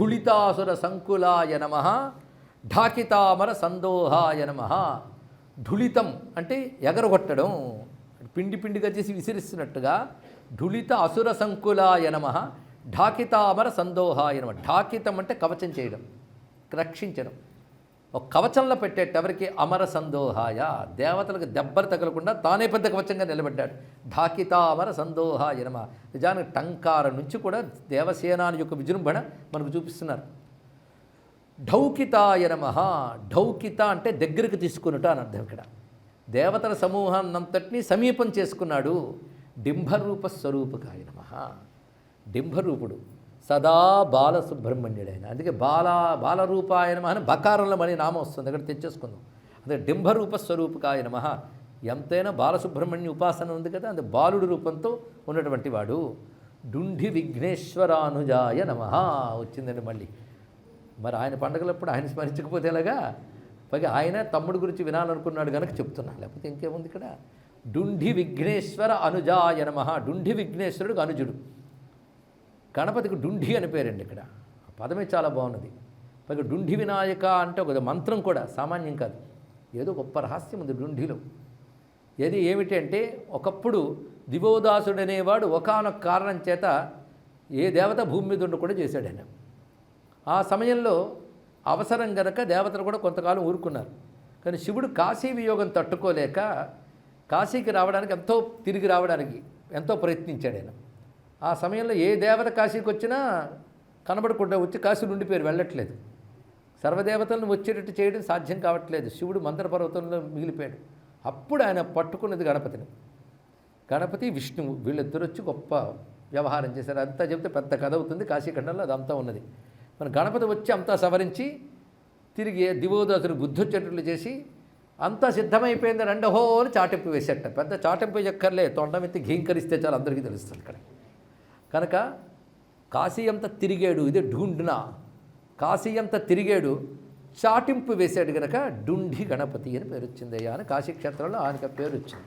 ఢుళితాసుర సంకులాయ నమః ఢాకితామర సందోహాయ నమః. ఢుళితం అంటే ఎగరగొట్టడం, పిండి పిండిగా చేసి విసిరిస్తున్నట్టుగా. ఢుళిత అసుర సంకులాయ నమః ఢాకితామర సందోహాయ నమః. ఢాకితం అంటే కవచం చేయడం, రక్షించడం. ఒక కవచంలో పెట్టేట ఎవరికి? అమర సందోహాయ, దేవతలకు దెబ్బలు తగలకుండా తానే పెద్ద కవచంగా నిలబడ్డాడు. ఢాకితామర సందోహాయ నమః. నిజానికి టంకార నుంచి కూడా దేవసేనాని యొక్క విజృంభణ మనకు చూపిస్తున్నారు. ఢౌకితాయ నమః. ఢౌకిత అంటే దగ్గరికి తీసుకున్నట్టు అని అర్థం. ఇక్కడ దేవతల సమూహాన్నంతటినీ సమీపం చేసుకున్నాడు. డింభరూప స్వరూపకాయ నమః. డింభరూపుడు, సదా బాలసుబ్రహ్మణ్యుడైన. అందుకే బాలరూపాయ నమః అని బకారంలో మళ్ళీ నామం వస్తుంది, అక్కడ తెచ్చేసుకుందాం. అదే డింభరూప స్వరూపకాయ నమః. ఎంతైనా బాలసుబ్రహ్మణ్య ఉపాసన ఉంది కదా, అది బాలుడు రూపంతో ఉన్నటువంటి వాడు. డుండి విఘ్నేశ్వరానుజాయ నమః వచ్చిందండి మళ్ళీ. మరి ఆయన పండుగలప్పుడు ఆయన స్మరించకపోతే ఎలాగా? పైగా ఆయన తమ్ముడు గురించి వినాలనుకున్నాడు కనుక చెప్తున్నా, లేకపోతే ఇంకేముంది ఇక్కడ. డుండి విఘ్నేశ్వర అనుజాయ నమః. డుండి విఘ్నేశ్వరుడు అనుజుడు. గణపతికి డుండి అని పేరండి. ఇక్కడ ఆ పదమే చాలా బాగున్నది. పైగా డుండి వినాయక అంటే ఒక మంత్రం కూడా సామాన్యం కాదు, ఏదో గొప్ప రహస్యం ఉంది డుండిలో. ఏమిటి అంటే, ఒకప్పుడు దివోదాసుడు అనేవాడు ఒకానొక కారణం చేత ఏ దేవత భూమి మీద ఉండకుండా చేశాడు ఆయన. ఆ సమయంలో అవసరం గనక దేవతలు కూడా కొంతకాలం ఊరుకున్నారు. కానీ శివుడు కాశీ వియోగం తట్టుకోలేక కాశీకి రావడానికి తిరిగి రావడానికి ఎంతో ప్రయత్నించాడు ఆయన. ఆ సమయంలో ఏ దేవత కాశీకి వచ్చినా కనబడకుండా వచ్చి కాశీలో ఉండిపోయారు, వెళ్ళట్లేదు. సర్వదేవతలను వచ్చేటట్టు చేయడం సాధ్యం కావట్లేదు. శివుడు మందర పర్వతంలో మిగిలిపోయాడు. అప్పుడు ఆయన పట్టుకున్నది గణపతిని. గణపతి విష్ణువు వీళ్ళిద్దరు వచ్చి గొప్ప వ్యవహారం చేశారు. అంతా చెప్తే పెద్ద కథ అవుతుంది, కాశీఖండంలో అదంతా ఉన్నది. మన గణపతి వచ్చి అంతా సవరించి తిరిగి దివోదాసుడు బుద్ధి వచ్చేటట్లు చేసి అంతా సిద్ధమైపోయింది రెండహో అని చాటింపు వేసేట. పెద్ద చాటింపు ఎక్కర్లే, తొండమెత్తి ఘీంకరిస్తే చాలా అందరికీ తెలుస్తుంది ఇక్కడ. కనుక కాశీ అంతా తిరిగాడు, ఇదే ఢూండ్నా. కాశీ అంతా తిరిగాడు, చాటింపు వేశాడు కనుక డుండి గణపతి అని పేరు వచ్చిందయ్యా అని కాశీక్షేత్రంలో ఆయనకు పేరు వచ్చింది.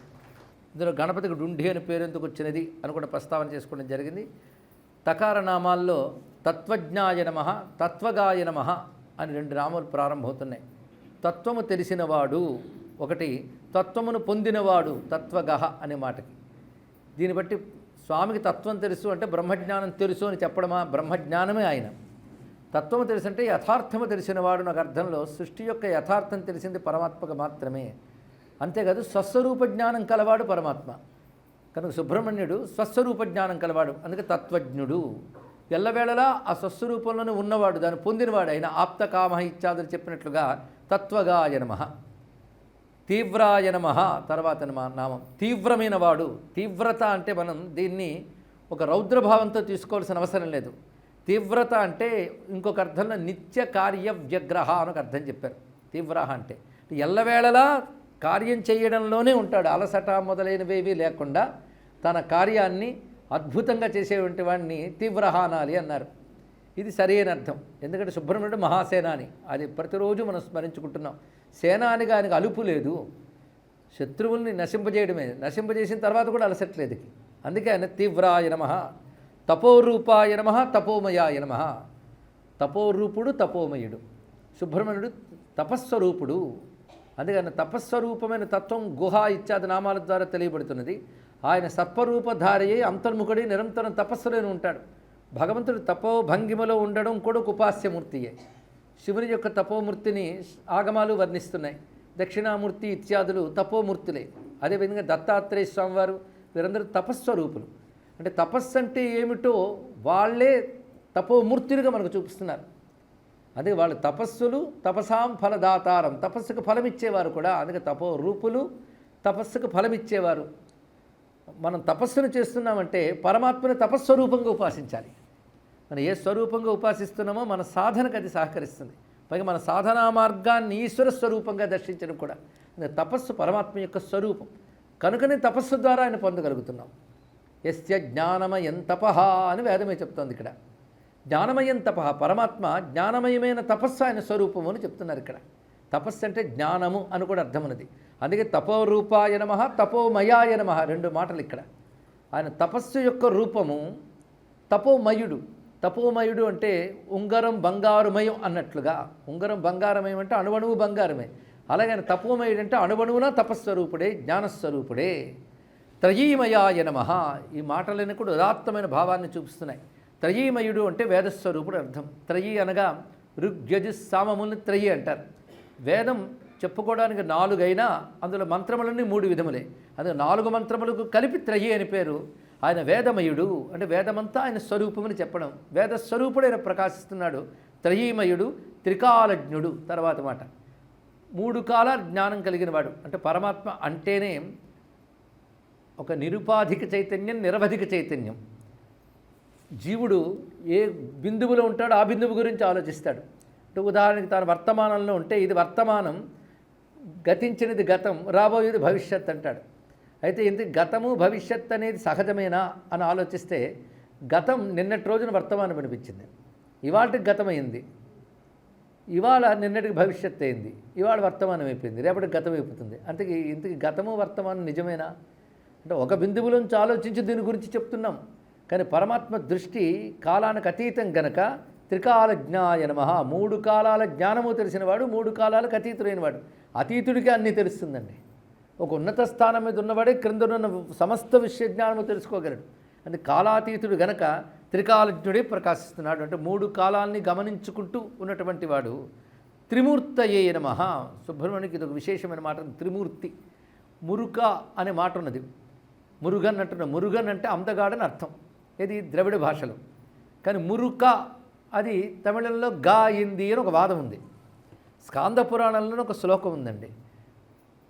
ఇందులో గణపతికి డుండి అని పేరు ఎందుకు వచ్చినది అని కూడా ప్రస్తావన చేసుకోవడం జరిగింది. తకార నామాల్లో తత్వజ్ఞాయ నమః, తత్వగాయ నమః అని రెండు నామాలు ప్రారంభమవుతున్నాయి. తత్వము తెలిసినవాడు ఒకటి, తత్వమును పొందినవాడు తత్వగహ అనే మాటకి. దీన్ని బట్టి స్వామికి తత్వం తెలుసు అంటే బ్రహ్మజ్ఞానం తెలుసు అని చెప్పడమా? బ్రహ్మజ్ఞానమే ఆయన. తత్వము తెలుసు అంటే యథార్థము తెలిసినవాడు. నాకు అర్థంలో సృష్టి యొక్క యథార్థం తెలిసింది పరమాత్మకు మాత్రమే. అంతేకాదు స్వస్వరూప జ్ఞానం కలవాడు పరమాత్మ. కనుక సుబ్రహ్మణ్యుడు స్వస్వరూప జ్ఞానం కలవాడు, అందుకే తత్వజ్ఞుడు. ఎల్లవేళలా ఆ స్వస్వరూపంలోనే ఉన్నవాడు, దాన్ని పొందినవాడు. ఆయన ఆప్తకామ ఇత్యాదులు చెప్పినట్లుగా తత్వగాయ నమః. తీవ్రాయ నమః తర్వాత నామం తీవ్రమైన వాడు. తీవ్రత అంటే మనం దీన్ని ఒక రౌద్రభావంతో తీసుకోవాల్సిన అవసరం లేదు. తీవ్రత అంటే ఇంకొక అర్థంలో నిత్య కార్య వ్యగ్రహ అని ఒక అర్థం చెప్పారు. తీవ్ర అంటే ఎల్లవేళలా కార్యం చేయడంలోనే ఉంటాడు, అలసట మొదలైనవేవి లేకుండా తన కార్యాన్ని అద్భుతంగా చేసేటువంటి వాడిని తీవ్రహ అనాలి అన్నారు. ఇది సరైన అర్థం. ఎందుకంటే సుబ్రహ్మణ్యుడు మహాసేనాని, అది ప్రతిరోజు మనం స్మరించుకుంటున్నాం. సేనానిగా ఆయనకు అలుపు లేదు, శత్రువుల్ని నశింపజేయడమే. నశింపజేసిన తర్వాత కూడా అలసట్లేదు. అందుకే ఆయన తీవ్రాయ నమః, తపోరూపాయ నమః, తపోమయాయ నమః. తపోరూపుడు, తపోమయుడు. సుబ్రహ్మణ్యుడు తపస్వరూపుడు. అందుకని తపస్వరూపమైన తత్వం గుహ ఇత్యాది నామాల ద్వారా తెలియబడుతున్నది. ఆయన సత్వరూపధారయ్యి అంతర్ముఖుడి నిరంతరం తపస్సులోనే ఉంటాడు. భగవంతుడు తపోభంగిమలో ఉండడం కూడా ఒక ఉపాస్యమూర్తియే. శివుని యొక్క తపోమూర్తిని ఆగమాలు వర్ణిస్తున్నాయి. దక్షిణామూర్తి ఇత్యాదులు తపోమూర్తులే. అదేవిధంగా దత్తాత్రేయ స్వామివారు వీరందరూ తపస్వరూపులు. అంటే తపస్సు అంటే ఏమిటో వాళ్ళే తపోమూర్తులుగా మనకు చూపిస్తున్నారు. అదే వాళ్ళ తపస్సులు తపసాం ఫలదాతారం, తపస్సుకు ఫలమిచ్చేవారు కూడా. అందుకే తపో రూపులు, తపస్సుకు ఫలమిచ్చేవారు. మనం తపస్సును చేస్తున్నామంటే పరమాత్మని తపస్వరూపంగా ఉపాసించాలి. మనం ఏ స్వరూపంగా ఉపాసిస్తున్నామో మన సాధనకు అది సహకరిస్తుంది. పైగా మన సాధనా మార్గాన్ని ఈశ్వర స్వరూపంగా దర్శించడం కూడా. తపస్సు పరమాత్మ యొక్క స్వరూపం కనుకనే తపస్సు ద్వారా ఆయన పొందగలుగుతున్నాం. యస్య జ్ఞానమయం తపః అని వేదమే చెప్తోంది ఇక్కడ. జ్ఞానమయం తపః, పరమాత్మ జ్ఞానమయమైన తపస్సు ఆయన స్వరూపము అని చెప్తున్నారు ఇక్కడ. తపస్సు అంటే జ్ఞానము అని కూడా అర్థం ఉన్నది. అందుకే తపోరూపాయ నమః, తపోమయాయ నమః రెండు మాటలు ఇక్కడ. ఆయన తపస్సు యొక్క రూపము తపోమయుడు. తపోమయుడు అంటే ఉంగరం బంగారుమయం అన్నట్లుగా, ఉంగరం బంగారమయం అంటే అణువణువు బంగారమే. అలాగే తపోమయుడు అంటే అణువణువున తపస్వరూపుడే, జ్ఞానస్వరూపుడే. త్రయీమయాయ నమః. ఈ మాటలన్నీ కూడా ఉదాత్తమైన భావాన్ని చూపిస్తున్నాయి. త్రయీమయుడు అంటే వేదస్వరూపుడు అర్థం. త్రయీ అనగా ఋగ్యజు సామముల్ని త్రయీ అంటారు. వేదం చెప్పుకోవడానికి 4 అయినా అందులో మంత్రములన్నీ 3 విధములే. అది 4 మంత్రములకు కలిపి త్రయీ అని పేరు. ఆయన వేదమయుడు అంటే వేదమంతా ఆయన స్వరూపమని చెప్పడం. వేద స్వరూపుడైన ప్రకాశిస్తున్నాడు. త్రయీమయుడు, త్రికాలజ్ఞుడు. తర్వాత మాట 3 కాలాల జ్ఞానం కలిగిన వాడు. అంటే పరమాత్మ అంటేనే ఒక నిరుపాధిక చైతన్యం, నిరవధిక చైతన్యం. జీవుడు ఏ బిందువులో ఉంటాడో ఆ బిందువు గురించి ఆలోచిస్తాడు. అంటే ఉదాహరణకి తాను వర్తమానంలో ఉంటే ఇది వర్తమానం, గతించినది గతం, రాబోయేది భవిష్యత్ అంటాడు. అయితే ఇంత గతము భవిష్యత్ అనేది సహజమేనా అని ఆలోచిస్తే గతం నిన్నటి రోజున వర్తమానం అనిపించింది, ఇవాళకి గతమైంది, ఇవాళ నిన్నటికి భవిష్యత్ అయింది, ఇవాళ వర్తమానం అయిపోయింది, రేపటికి గతం అయిపోతుంది. అంతకి ఇంతకి గతము వర్తమానం నిజమేనా అంటే ఒక బిందువులోంచి ఆలోచించి దీని గురించి చెప్తున్నాం. కానీ పరమాత్మ దృష్టి కాలానికి అతీతం గనక త్రికాలజ్ఞాయ నమః. 3 కాలాల జ్ఞానము తెలిసినవాడు, 3 కాలాలకు అతీతుడైనవాడు. అతీతుడికి అన్నీ తెలుస్తుందండి. ఒక ఉన్నత స్థానం మీద ఉన్నవాడే క్రిందనున్న సమస్త విషయ జ్ఞానము తెలుసుకోగలడు. అంటే కాలాతీతుడు గనక త్రికాలజ్ఞుడే ప్రకాశిస్తున్నాడు. అంటే 3 కాలాల్ని గమనించుకుంటూ ఉన్నటువంటి వాడు. త్రిమూర్తయే నమః. సుబ్రహ్మణ్యునికి ఇది ఒక విశేషమైన మాట. త్రిమూర్తి. మురుక అనే మాట ఉన్నది. మురుగన్ అంటున్నాం. మురుగన్ అంటే అందగాడని అర్థం, ఇది ద్రవిడ భాషలో. కానీ మురుక అది తమిళంలో గా అయింది అని ఒక వాదం ఉంది. స్కాంద పురాణంలో ఒక శ్లోకం ఉందండి.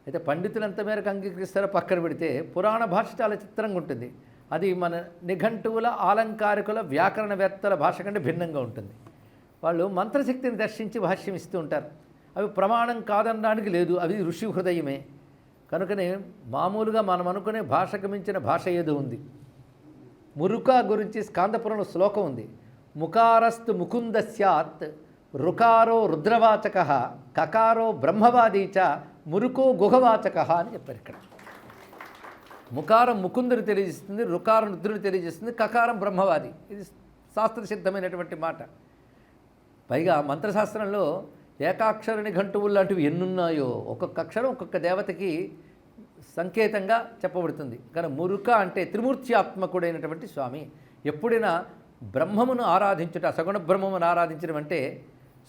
అయితే పండితులు ఎంత మేరకు అంగీకరిస్తారో పక్కన పెడితే పురాణ భాష చాలా చిత్రంగా ఉంటుంది. అది మన నిఘంటువుల, ఆలంకారికుల, వ్యాకరణవేత్తల భాష కంటే భిన్నంగా ఉంటుంది. వాళ్ళు మంత్రశక్తిని దర్శించి భాష్యం ఇస్తూ ఉంటారు. అవి ప్రమాణం కాదనడానికి లేదు, అవి ఋషి హృదయమే. కనుకనే మామూలుగా మనం అనుకునే భాషకు మించిన భాష ఏదో ఉంది. మురుక గురించి స్కాందపురంలో శ్లోకం ఉంది. ముకారస్తు ముకుంద స్యాత్, రుకారో రుద్రవాచక, కకారో బ్రహ్మవాదీచ, మురుకో గుహవాచక అని చెప్పారు ఇక్కడ. ముకారం ముకుందుని తెలియజేస్తుంది, రుకారం రుద్రుని తెలియజేస్తుంది, కకారం బ్రహ్మవాది. ఇది శాస్త్రసిద్ధమైనటువంటి మాట. పైగా మంత్రశాస్త్రంలో ఏకాక్షర నిఘంటువులు లాంటివి ఎన్నున్నాయో, ఒక్కొక్క అక్షరం ఒక్కొక్క దేవతకి సంకేతంగా చెప్పబడుతుంది. కానీ మురుక అంటే త్రిమూర్త్యాత్మకుడైనటువంటి స్వామి. ఎప్పుడైనా బ్రహ్మమును ఆరాధించుట, సగుణ బ్రహ్మమును ఆరాధించడం అంటే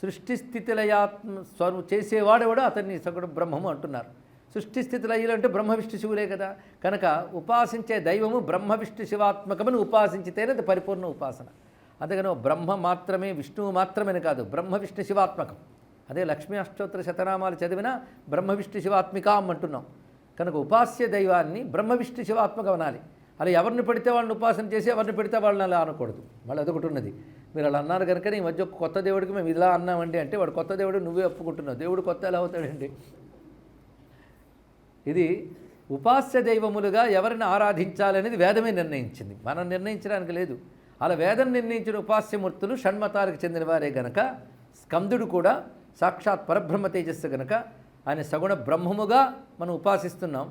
సృష్టి స్థితిలయాత్మ స్వరు చేసేవాడెవడో అతన్ని సగుణ బ్రహ్మము అంటున్నారు. సృష్టి స్థితిలయులు అంటే బ్రహ్మ విష్ణు శివులే కదా. కనుక ఉపాసించే దైవము బ్రహ్మ విష్ణు శివాత్మకమని ఉపాసించితేనే అది పరిపూర్ణ ఉపాసన. అందుకని బ్రహ్మ మాత్రమే, విష్ణువు మాత్రమే కాదు, బ్రహ్మ విష్ణు శివాత్మకం. అదే లక్ష్మీ అష్టోత్తర శతనామాలు చదివినా బ్రహ్మ విష్ణు శివాత్మికాం అంటున్నాం. కనుక ఉపాస్య దైవాన్ని బ్రహ్మ విష్ణు శివాత్మకం అనాలి. అలా ఎవరిని పెడితే వాళ్ళని ఉపాసన చేసి ఎవరిని పెడితే వాళ్ళని అలా అనకూడదు. మళ్ళీ అదొకటి ఉన్నది. మీరు అలా అన్నారు కనుక ఈ మధ్య కొత్త దేవుడికి మేము ఇలా అన్నామండి అంటే వాడు కొత్త దేవుడు, నువ్వే ఒప్పుకుంటున్నావు. దేవుడు కొత్త ఎలా అవుతాడండి? ఇది ఉపాస్య దైవములుగా ఎవరిని ఆరాధించాలనేది వేదమే నిర్ణయించింది, మనం నిర్ణయించడానికి లేదు. అలా వేదం నిర్ణయించిన ఉపాస్యమూర్తులు షణ్మతాలకు చెందిన వారే గనక స్కందుడు కూడా సాక్షాత్ పరబ్రహ్మ తేజస్సు గనక ఆయన సగుణ బ్రహ్మముగా మనం ఉపాసిస్తున్నాం.